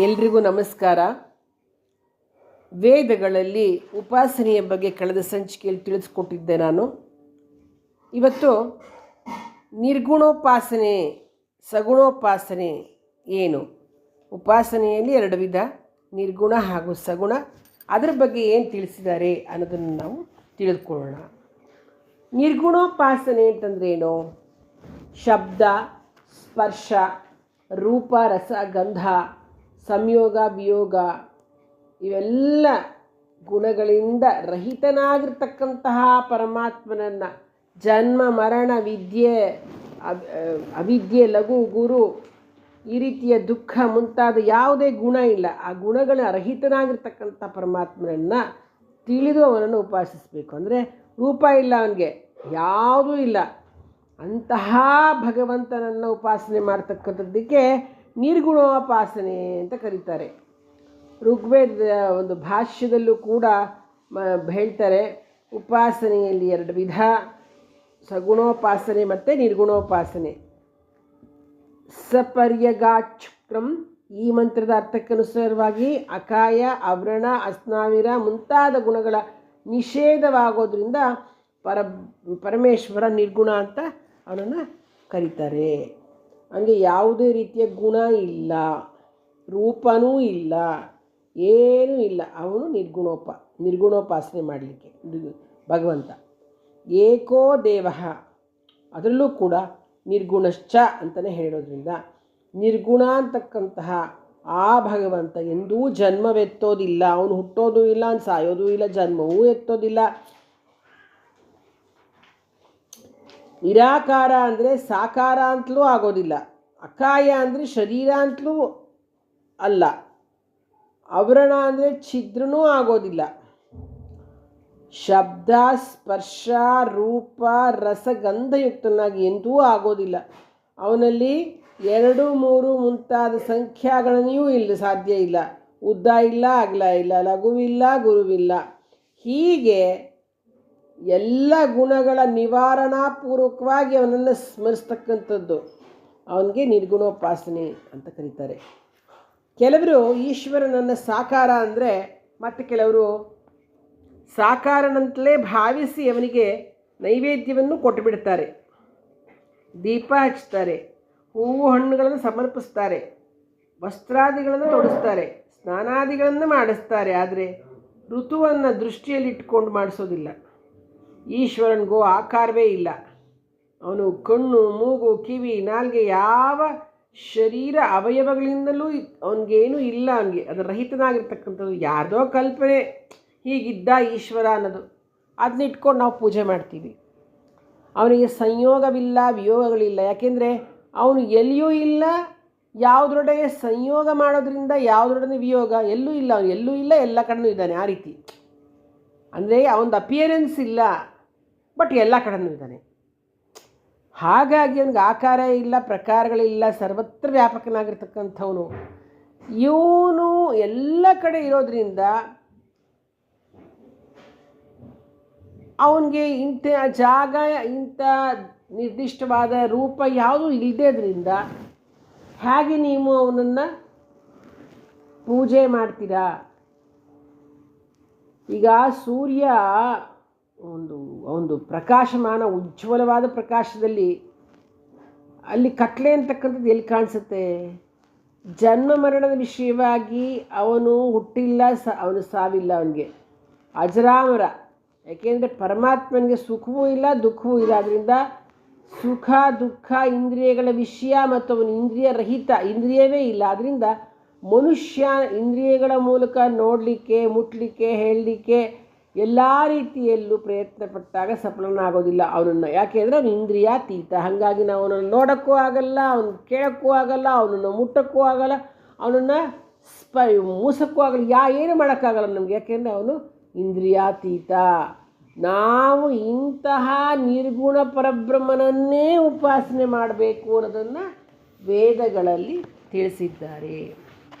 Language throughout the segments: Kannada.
ಎಲ್ರಿಗೂ ನಮಸ್ಕಾರ. ವೇದಗಳಲ್ಲಿ ಉಪಾಸನೆಯ ಬಗ್ಗೆ ಕಳೆದ ಸಂಚಿಕೆಯಲ್ಲಿ ತಿಳಿಸ್ಕೊಟ್ಟಿದ್ದೆ ನಾನು. ಇವತ್ತು ನಿರ್ಗುಣೋಪಾಸನೆ, ಸಗುಣೋಪಾಸನೆ ಏನು, ಉಪಾಸನೆಯಲ್ಲಿ ಎರಡು ವಿಧ, ನಿರ್ಗುಣ ಹಾಗೂ ಸಗುಣ, ಅದರ ಬಗ್ಗೆ ಏನು ತಿಳಿಸಿದ್ದಾರೆ ಅನ್ನೋದನ್ನು ನಾವು ತಿಳಿದುಕೊಳ್ಳೋಣ. ನಿರ್ಗುಣೋಪಾಸನೆ ಅಂತಂದರೆ ಏನು? ಶಬ್ದ, ಸ್ಪರ್ಶ, ರೂಪ, ರಸ, ಗಂಧ, ಸಂಯೋಗ, ವಿಯೋಗ ಇವೆಲ್ಲ ಗುಣಗಳಿಂದ ರಹಿತನಾಗಿರ್ತಕ್ಕಂತಹ ಪರಮಾತ್ಮನನ್ನು, ಜನ್ಮ ಮರಣ ವಿದ್ಯೆ ಅವಿದ್ಯೆ ಲಘು ಗುರು ಈ ರೀತಿಯ ದುಃಖ ಮುಂತಾದ ಯಾವುದೇ ಗುಣ ಇಲ್ಲ, ಆ ಗುಣಗಳ ರಹಿತನಾಗಿರ್ತಕ್ಕಂಥ ಪರಮಾತ್ಮನನ್ನು ತಿಳಿದು ಅವನನ್ನು ಉಪಾಸಿಸಬೇಕು. ಅಂದರೆ ರೂಪ ಇಲ್ಲ, ಅವನಿಗೆ ಯಾವುದೂ ಇಲ್ಲ, ಅಂತಹ ಭಗವಂತನನ್ನು ಉಪಾಸನೆ ಮಾಡ್ತಕ್ಕಂಥದ್ದಕ್ಕೆ ನಿರ್ಗುಣೋಪಾಸನೆ ಅಂತ ಕರೀತಾರೆ. ಋಗ್ವೇದ ಒಂದು ಭಾಷ್ಯದಲ್ಲೂ ಕೂಡ ಹೇಳ್ತಾರೆ, ಉಪಾಸನೆಯಲ್ಲಿ ಎರಡು ವಿಧ, ಸಗುಣೋಪಾಸನೆ ಮತ್ತು ನಿರ್ಗುಣೋಪಾಸನೆ. ಸಪರ್ಯಗಾಚಕ್ರಂ ಈ ಮಂತ್ರದ ಅರ್ಥಕ್ಕನುಸಾರವಾಗಿ ಅಕಾಯ, ಅವ್ರಣ, ಅಸ್ನಾವಿರ ಮುಂತಾದ ಗುಣಗಳ ನಿಷೇಧವಾಗೋದ್ರಿಂದ ಪರಮೇಶ್ವರ ನಿರ್ಗುಣ ಅಂತ ಅವನನ್ನು ಕರೀತಾರೆ. ಹಂಗೆ ಯಾವುದೇ ರೀತಿಯ ಗುಣ ಇಲ್ಲ, ರೂಪನೂ ಇಲ್ಲ, ಏನೂ ಇಲ್ಲ, ಅವನು ನಿರ್ಗುಣೋಪಾಸನೆ ಮಾಡಲಿಕ್ಕೆ ಭಗವಂತ. ಏಕೋ ದೇವ, ಅದರಲ್ಲೂ ಕೂಡ ನಿರ್ಗುಣಶ್ಚ ಅಂತಲೇ ಹೇಳೋದ್ರಿಂದ ನಿರ್ಗುಣ ಅಂತಕ್ಕಂತಹ ಆ ಭಗವಂತ ಎಂದೂ ಜನ್ಮವೆತ್ತೋದಿಲ್ಲ, ಅವನು ಹುಟ್ಟೋದು ಇಲ್ಲ, ಅವನು ಸಾಯೋದೂ ಇಲ್ಲ, ಜನ್ಮವೂ ಎತ್ತೋದಿಲ್ಲ. ನಿರಾಕಾರ ಅಂದರೆ ಸಾಕಾರ ಅಂತಲೂ ಆಗೋದಿಲ್ಲ, ಅಕಾಯ ಅಂದರೆ ಶರೀರ ಅಂತಲೂ ಅಲ್ಲ, ಅವರಣ ಅಂದರೆ ಛಿದ್ರನೂ ಆಗೋದಿಲ್ಲ. ಶಬ್ದ, ಸ್ಪರ್ಶ, ರೂಪ, ರಸಗಂಧಯುಕ್ತನಾಗಿ ಎಂದೂ ಆಗೋದಿಲ್ಲ. ಅವನಲ್ಲಿ 2, 3 ಮುಂತಾದ ಸಂಖ್ಯಾಗಣನೆಯೂ ಇಲ್ಲ, ಸಾಧ್ಯ ಇಲ್ಲ. ಉದ್ದ ಇಲ್ಲ, ಅಗಲ ಇಲ್ಲ, ಲಘುವಿಲ್ಲ, ಗುರುವಿಲ್ಲ. ಹೀಗೆ ಎಲ್ಲ ಗುಣಗಳ ನಿವಾರಣಾಪೂರ್ವಕವಾಗಿ ಅವನನ್ನು ಸ್ಮರಿಸ್ತಕ್ಕಂಥದ್ದು ಅವನಿಗೆ ನಿರ್ಗುಣೋಪಾಸನೆ ಅಂತ ಕರೀತಾರೆ. ಕೆಲವರು ಈಶ್ವರನನ್ನು ಸಾಕಾರ ಅಂದರೆ, ಮತ್ತು ಕೆಲವರು ಸಾಕಾರನಂತಲೇ ಭಾವಿಸಿ ಅವನಿಗೆ ನೈವೇದ್ಯವನ್ನು ಕೊಟ್ಟುಬಿಡ್ತಾರೆ, ದೀಪ ಹಚ್ತಾರೆ, ಹೂವು ಹಣ್ಣುಗಳನ್ನು ಸಮರ್ಪಿಸ್ತಾರೆ, ವಸ್ತ್ರಾದಿಗಳನ್ನು ತೊಡಿಸ್ತಾರೆ, ಸ್ನಾನಾದಿಗಳನ್ನು ಮಾಡಿಸ್ತಾರೆ. ಆದರೆ ಋತುವನ್ನು ದೃಷ್ಟಿಯಲ್ಲಿಟ್ಕೊಂಡು ಮಾಡಿಸೋದಿಲ್ಲ. ಈಶ್ವರನಿಗೂ ಆಕಾರವೇ ಇಲ್ಲ, ಅವನು ಕಣ್ಣು, ಮೂಗು, ಕಿವಿ, ನಾಲ್ಗೆ ಯಾವ ಶರೀರ ಅವಯವಗಳಿಂದಲೂ ಅವನಿಗೇನೂ ಇಲ್ಲ, ಅವನಿಗೆ ಅದು ರಹಿತನಾಗಿರ್ತಕ್ಕಂಥದ್ದು. ಯಾವುದೋ ಕಲ್ಪನೆ ಹೀಗಿದ್ದ ಈಶ್ವರ ಅನ್ನೋದು, ಅದನ್ನ ಇಟ್ಕೊಂಡು ನಾವು ಪೂಜೆ ಮಾಡ್ತೀವಿ. ಅವನಿಗೆ ಸಂಯೋಗವಿಲ್ಲ, ವಿಯೋಗಗಳಿಲ್ಲ. ಯಾಕೆಂದರೆ ಅವನು ಎಲ್ಲಿಯೂ ಇಲ್ಲ, ಯಾವುದ್ರೊಡನೆ ಸಂಯೋಗ ಮಾಡೋದ್ರಿಂದ ಯಾವುದ್ರೊಡನೆ ವಿಯೋಗ ಎಲ್ಲೂ ಇಲ್ಲ, ಅವನು ಎಲ್ಲೂ ಇಲ್ಲ, ಎಲ್ಲ ಕಡೆನೂ ಇದ್ದಾನೆ. ಆ ರೀತಿ ಅಂದರೆ ಅವನದು ಅಪಿಯರೆನ್ಸ್ ಇಲ್ಲ, ಬಟ್ ಎಲ್ಲ ಕಡೆನೂ ಇದ್ದಾನೆ. ಹಾಗಾಗಿ ಅವನಿಗೆ ಆಕಾರ ಇಲ್ಲ, ಪ್ರಕಾರಗಳಿಲ್ಲ, ಸರ್ವತ್ರ ವ್ಯಾಪಕನಾಗಿರ್ತಕ್ಕಂಥವನು. ಇವನು ಎಲ್ಲ ಕಡೆ ಇರೋದ್ರಿಂದ ಅವನಿಗೆ ಇಂಥ ಜಾಗ, ಇಂಥ ನಿರ್ದಿಷ್ಟವಾದ ರೂಪ ಯಾವುದೂ ಇಲ್ಲದೇದ್ರಿಂದ ಹೇಗೆ ನೀವು ಅವನನ್ನು ಪೂಜೆ ಮಾಡ್ತೀರಾ? ಈಗ ಸೂರ್ಯ ಒಂದು ಪ್ರಕಾಶಮಾನ ಉಜ್ವಲವಾದ ಪ್ರಕಾಶದಲ್ಲಿ ಅಲ್ಲಿ ಕತ್ಲೆ ಅಂತಕ್ಕಂಥದ್ದು ಎಲ್ಲಿ ಕಾಣಿಸುತ್ತೆ? ಜನ್ಮ ಮರಣದ ವಿಷಯವಾಗಿ ಅವನು ಹುಟ್ಟಿಲ್ಲ, ಅವನು ಸಾವಿಲ್ಲ, ಅವನಿಗೆ ಅಜರಾಮರ. ಯಾಕೆಂದರೆ ಪರಮಾತ್ಮನಿಗೆ ಸುಖವೂ ಇಲ್ಲ, ದುಃಖವೂ ಇಲ್ಲ. ಅದರಿಂದ ಸುಖ ದುಃಖ ಇಂದ್ರಿಯಗಳ ವಿಷಯ, ಮತ್ತು ಅವನು ಇಂದ್ರಿಯ ರಹಿತ, ಇಂದ್ರಿಯವೇ ಇಲ್ಲ. ಅದರಿಂದ ಮನುಷ್ಯ ಇಂದ್ರಿಯಗಳ ಮೂಲಕ ನೋಡಲಿಕ್ಕೆ, ಮುಟ್ಟಲಿಕ್ಕೆ, ಹೇಳಲಿಕ್ಕೆ ಎಲ್ಲ ರೀತಿಯಲ್ಲೂ ಪ್ರಯತ್ನ ಪಟ್ಟಾಗ ಸಫಲನಾಗೋದಿಲ್ಲ ಅವನನ್ನು. ಯಾಕೆಂದರೆ ಅವನು ಇಂದ್ರಿಯಾತೀತ. ಹಾಗಾಗಿ ನಾವು ಅವನನ್ನು ನೋಡೋಕ್ಕೂ ಆಗಲ್ಲ, ಅವನು ಕೇಳೋಕ್ಕೂ ಆಗಲ್ಲ, ಅವನನ್ನು ಮುಟ್ಟೋಕ್ಕೂ ಆಗಲ್ಲ, ಅವನನ್ನು ಮೂಸಕ್ಕೂ ಆಗಲ್ಲ, ಏನು ಮಾಡೋಕ್ಕಾಗಲ್ಲ ನಮಗೆ. ಯಾಕೆಂದರೆ ಅವನು ಇಂದ್ರಿಯಾತೀತ. ನಾವು ಇಂತಹ ನಿರ್ಗುಣ ಪರಬ್ರಹ್ಮನನ್ನೇ ಉಪಾಸನೆ ಮಾಡಬೇಕು ಅನ್ನೋದನ್ನು ವೇದಗಳಲ್ಲಿ ತಿಳಿಸಿದ್ದಾರೆ.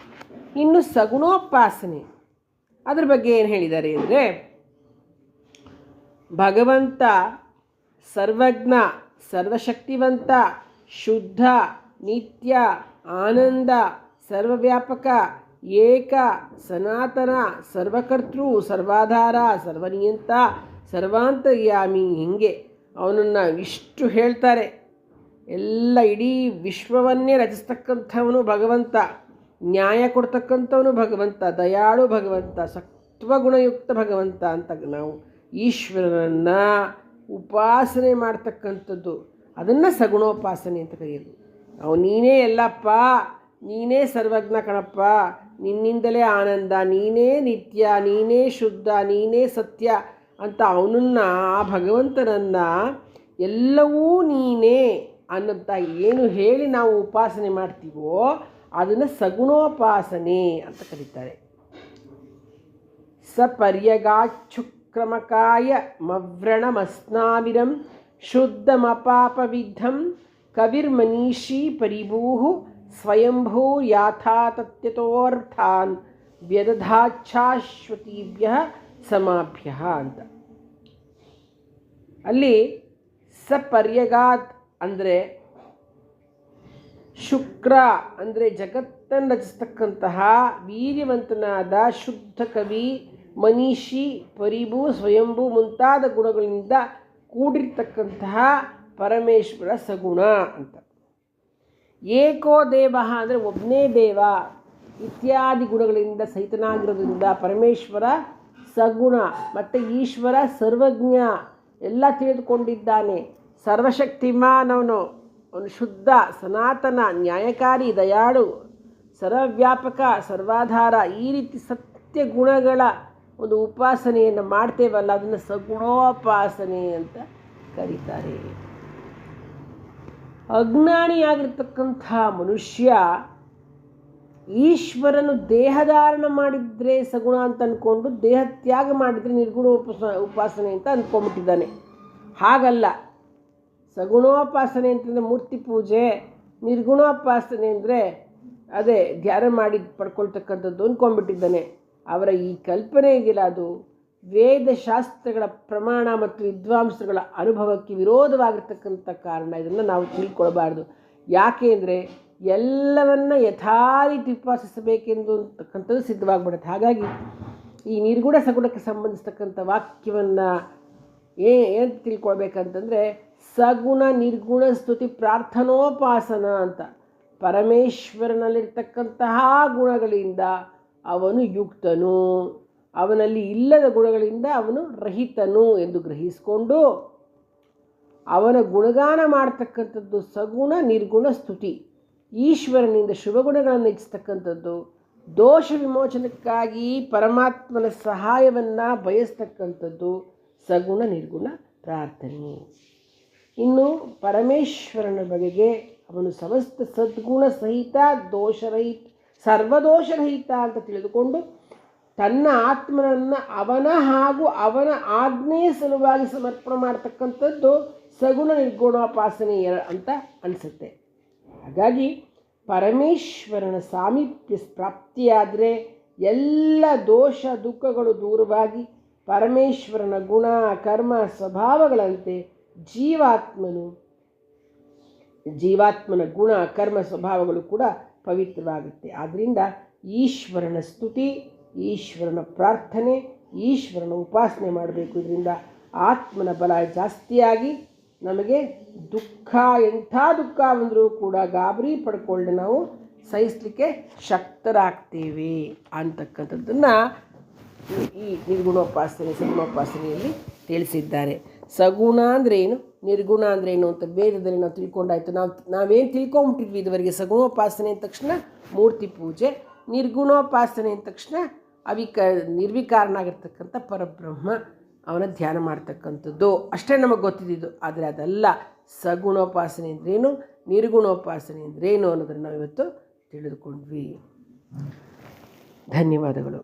ಇನ್ನು ಸಗುಣೋಪಾಸನೆ, ಅದ್ರ ಬಗ್ಗೆ ಏನು ಹೇಳಿದ್ದಾರೆ ಅಂದರೆ, ಭಗವಂತ ಸರ್ವಜ್ಞ, ಸರ್ವಶಕ್ತಿವಂತ, ಶುದ್ಧ, ನಿತ್ಯ, ಆನಂದ, ಸರ್ವವ್ಯಾಪಕ, ಏಕ, ಸನಾತನ, ಸರ್ವಕರ್ತೃ, ಸರ್ವಾಧಾರ, ಸರ್ವನಿಯಂತ, ಸರ್ವಾಂತರ್ಯಾಮಿ. ಹೀಗೆ ಅವನನ್ನು ಇಷ್ಟು ಹೇಳ್ತಾರೆ. ಎಲ್ಲ ಇಡೀ ವಿಶ್ವವನ್ನೇ ರಚಿಸ್ತಕ್ಕಂಥವನು ಭಗವಂತ, ನ್ಯಾಯ ಕೊಡ್ತಕ್ಕಂಥವನು ಭಗವಂತ, ದಯಾಳು ಭಗವಂತ, ಸತ್ವಗುಣಯುಕ್ತ ಭಗವಂತ ಅಂತ ನಾವು ಈಶ್ವರನನ್ನು ಉಪಾಸನೆ ಮಾಡ್ತಕ್ಕಂಥದ್ದು, ಅದನ್ನು ಸಗುಣೋಪಾಸನೆ ಅಂತ ಕರೆಯೋದು. ನೀನೇ ಎಲ್ಲಪ್ಪ, ನೀನೇ ಸರ್ವಜ್ಞ ಕಣಪ್ಪ, ನಿನ್ನಿಂದಲೇ ಆನಂದ, ನೀನೇ ನಿತ್ಯ, ನೀನೇ ಶುದ್ಧ, ನೀನೇ ಸತ್ಯ ಅಂತ ಅವನನ್ನು, ಆ ಭಗವಂತನನ್ನು ಎಲ್ಲವೂ ನೀನೇ ಅನ್ನಂತ ಏನು ಹೇಳಿ ನಾವು ಉಪಾಸನೆ ಮಾಡ್ತೀವೋ ಅದನ್ನು ಸಗುಣೋಪಾಸನೆ ಅಂತ ಕರೀತಾರೆ. ಸಪರ್ಯಗಾಚ್ಛುಕ್ರಮಕಾಯ ಮವ್ರಣಮಸ್ನಾವಿರಂ ಶುದ್ಧಮಪಾಪವಿದ್ಧಂ ಕವಿರ್ಮನೀಷಿ ಪರಿಭೂಃ ಸ್ವಯಂಭೂ ಯಾಥಾ ತತ್ಯತೋರ್ಥಾನ್ ವ್ಯದಧಾಚ್ಛಾಶ್ವತೀಭ್ಯ ಸಮಾಭ್ಯ ಅಂತ. ಅಲ್ಲಿ ಸಪರ್ಯಗಾತ್ ಅಂದರೆ ಶುಕ್ರ ಅಂದರೆ ಜಗತ್ತನ್ನು ರಚಿಸ್ತಕ್ಕಂತಹ ವೀರ್ಯವಂತನಾದ ಶುದ್ಧ ಕವಿ, ಮನೀಷಿ, ಪರಿಭೂ, ಸ್ವಯಂಭೂ ಮುಂತಾದ ಗುಣಗಳಿಂದ ಕೂಡಿರ್ತಕ್ಕಂತಹ ಪರಮೇಶ್ವರ ಸಗುಣ ಅಂತ. ಏಕೋ ದೇವ ಅಂದರೆ ಒಬ್ಬನೇ ದೇವ ಇತ್ಯಾದಿ ಗುಣಗಳಿಂದ ಸಹಿತನಾಗಿರೋದ್ರಿಂದ ಪರಮೇಶ್ವರ ಸಗುಣ. ಮತ್ತು ಈಶ್ವರ ಸರ್ವಜ್ಞ, ಎಲ್ಲ ತಿಳಿದುಕೊಂಡಿದ್ದಾನೆ, ಸರ್ವಶಕ್ತಿಮಾನವನು, ಅವನು ಶುದ್ಧ, ಸನಾತನ, ನ್ಯಾಯಕಾರಿ, ದಯಾಳು, ಸರ್ವವ್ಯಾಪಕ, ಸರ್ವಾಧಾರ. ಈ ರೀತಿ ಸತ್ಯ ಗುಣಗಳ ಒಂದು ಉಪಾಸನೆಯನ್ನು ಮಾಡ್ತೇವಲ್ಲ, ಅದನ್ನು ಸಗುಣೋಪಾಸನೆ ಅಂತ ಕರೀತಾರೆ. ಅಜ್ಞಾನಿಯಾಗಿರ್ತಕ್ಕಂಥ ಮನುಷ್ಯ ಈಶ್ವರನು ದೇಹಧಾರಣ ಮಾಡಿದರೆ ಸಗುಣ ಅಂತ ಅಂದ್ಕೊಂಡು ದೇಹ ತ್ಯಾಗ ಮಾಡಿದರೆ ನಿರ್ಗುಣ ಉಪಾಸನೆ ಅಂತ ಅಂದ್ಕೊಂಡ್ಬಿಟ್ಟಿದ್ದಾನೆ. ಹಾಗಲ್ಲ. ಸಗುಣೋಪಾಸನೆ ಅಂತಂದರೆ ಮೂರ್ತಿ ಪೂಜೆ, ನಿರ್ಗುಣೋಪಾಸನೆ ಅಂದರೆ ಅದೇ ಧ್ಯಾನ ಮಾಡಿ ಪಡ್ಕೊಳ್ತಕ್ಕಂಥದ್ದು ಅಂದ್ಕೊಂಡ್ಬಿಟ್ಟಿದ್ದಾನೆ. ಅವರ ಈ ಕಲ್ಪನೆ ಇದೆಯಲ್ಲ, ಅದು ವೇದಶಾಸ್ತ್ರಗಳ ಪ್ರಮಾಣ ಮತ್ತು ವಿದ್ವಾಂಸಗಳ ಅನುಭವಕ್ಕೆ ವಿರೋಧವಾಗಿರ್ತಕ್ಕಂಥ ಕಾರಣ ಇದನ್ನು ನಾವು ತಿಳ್ಕೊಳ್ಬಾರ್ದು. ಯಾಕೆ ಅಂದರೆ ಎಲ್ಲವನ್ನ ಯಥಾರೀತಿ ಉಪಾಸಿಸಬೇಕೆಂದು ಅಂತಕ್ಕಂಥದ್ದು ಸಿದ್ಧವಾಗಿಬಿಡುತ್ತೆ. ಹಾಗಾಗಿ ಈ ನಿರ್ಗುಣ ಸಗುಣಕ್ಕೆ ಸಂಬಂಧಿಸ್ತಕ್ಕಂಥ ವಾಕ್ಯವನ್ನು ಏನು ತಿಳ್ಕೊಳ್ಬೇಕಂತಂದರೆ ಸಗುಣ ನಿರ್ಗುಣ ಸ್ತುತಿ ಪ್ರಾರ್ಥನೋಪಾಸನ ಅಂತ. ಪರಮೇಶ್ವರನಲ್ಲಿರ್ತಕ್ಕಂತಹ ಗುಣಗಳಿಂದ ಅವನು ಯುಕ್ತನು, ಅವನಲ್ಲಿ ಇಲ್ಲದ ಗುಣಗಳಿಂದ ಅವನು ರಹಿತನು ಎಂದು ಗ್ರಹಿಸಿಕೊಂಡು ಅವನ ಗುಣಗಾನ ಮಾಡ್ತಕ್ಕಂಥದ್ದು ಸಗುಣ ನಿರ್ಗುಣ ಸ್ತುತಿ. ಈಶ್ವರನಿಂದ ಶುಭಗುಣಗಳನ್ನು ಹೆಚ್ಚಿಸ್ತಕ್ಕಂಥದ್ದು, ದೋಷ ವಿಮೋಚನಕ್ಕಾಗಿ ಪರಮಾತ್ಮನ ಸಹಾಯವನ್ನು ಬಯಸ್ತಕ್ಕಂಥದ್ದು ಸಗುಣ ನಿರ್ಗುಣ ಪ್ರಾರ್ಥನೆ. ಇನ್ನು ಪರಮೇಶ್ವರನ ಬಗೆಗೆ ಅವನು ಸಮಸ್ತ ಸದ್ಗುಣ ಸಹಿತ, ದೋಷರಹಿತ, ಸರ್ವದೋಷರಹಿತ ಅಂತ ತಿಳಿದುಕೊಂಡು ತನ್ನ ಆತ್ಮನನ್ನು ಅವನ ಹಾಗೂ ಅವನ ಆಜ್ಞೆಯ ಸಲುವಾಗಿ ಸಮರ್ಪಣೆ ಮಾಡ್ತಕ್ಕಂಥದ್ದು ಸಗುಣ ನಿರ್ಗುಣೋಪಾಸನೆ ಅಂತ ಅನಿಸುತ್ತೆ. ಹಾಗಾಗಿ ಪರಮೇಶ್ವರನ ಸಾಮೀಪ್ಯ ಪ್ರಾಪ್ತಿಯಾದರೆ ಎಲ್ಲ ದೋಷ ದುಃಖಗಳು ದೂರವಾಗಿ ಪರಮೇಶ್ವರನ ಗುಣ ಕರ್ಮ ಸ್ವಭಾವಗಳಂತೆ ಜೀವಾತ್ಮನ ಗುಣ ಕರ್ಮ ಸ್ವಭಾವಗಳು ಕೂಡ ಪವಿತ್ರವಾಗುತ್ತೆ. ಆದ್ದರಿಂದ ಈಶ್ವರನ ಸ್ತುತಿ, ಈಶ್ವರನ ಪ್ರಾರ್ಥನೆ, ಈಶ್ವರನ ಉಪಾಸನೆ ಮಾಡಬೇಕು. ಇದರಿಂದ ಆತ್ಮನ ಬಲ ಜಾಸ್ತಿಯಾಗಿ ನಮಗೆ ದುಃಖ, ಎಂಥ ದುಃಖ ಬಂದರೂ ಕೂಡ ಗಾಬರಿ ಪಡ್ಕೊಳ್ಳದೆ ನಾವು ಸಹಿಸಲಿಕ್ಕೆ ಶಕ್ತರಾಗ್ತೇವೆ ಅಂತಕ್ಕಂಥದ್ದನ್ನು ಈ ನಿರ್ಗುಣೋಪಾಸನೆ ಸಗುಣೋಪಾಸನೆಯಲ್ಲಿ ತಿಳಿಸಿದ್ದಾರೆ. ಸಗುಣ ಅಂದ್ರೇನು, ನಿರ್ಗುಣ ಅಂದ್ರೇನು ಅಂತ ವೇದದಲ್ಲಿ ನಾವು ತಿಳ್ಕೊಂಡಾಯ್ತು. ನಾವೇನು ತಿಳ್ಕೊಂಬಿಟ್ಟಿದ್ವಿ ಇದುವರೆಗೆ, ಸಗುಣೋಪಾಸನೆ ಅಂದ ತಕ್ಷಣ ಮೂರ್ತಿ ಪೂಜೆ, ನಿರ್ಗುಣೋಪಾಸನೆ ಅಂದ ತಕ್ಷಣ ನಿರ್ವಿಕಾರನಾಗಿರ್ತಕ್ಕಂಥ ಪರಬ್ರಹ್ಮ ಅವನ ಧ್ಯಾನ ಮಾಡ್ತಕ್ಕಂಥದ್ದು ಅಷ್ಟೇ ನಮಗೆ ಗೊತ್ತಿದ್ದು. ಆದರೆ ಅದಲ್ಲ, ಸಗುಣೋಪಾಸನೆ ಅಂದ್ರೇನು, ನಿರ್ಗುಣೋಪಾಸನೆ ಅಂದ್ರೇನು ಅನ್ನೋದನ್ನು ನಾವು ಇವತ್ತು ತಿಳಿದುಕೊಂಡ್ವಿ. ಧನ್ಯವಾದಗಳು.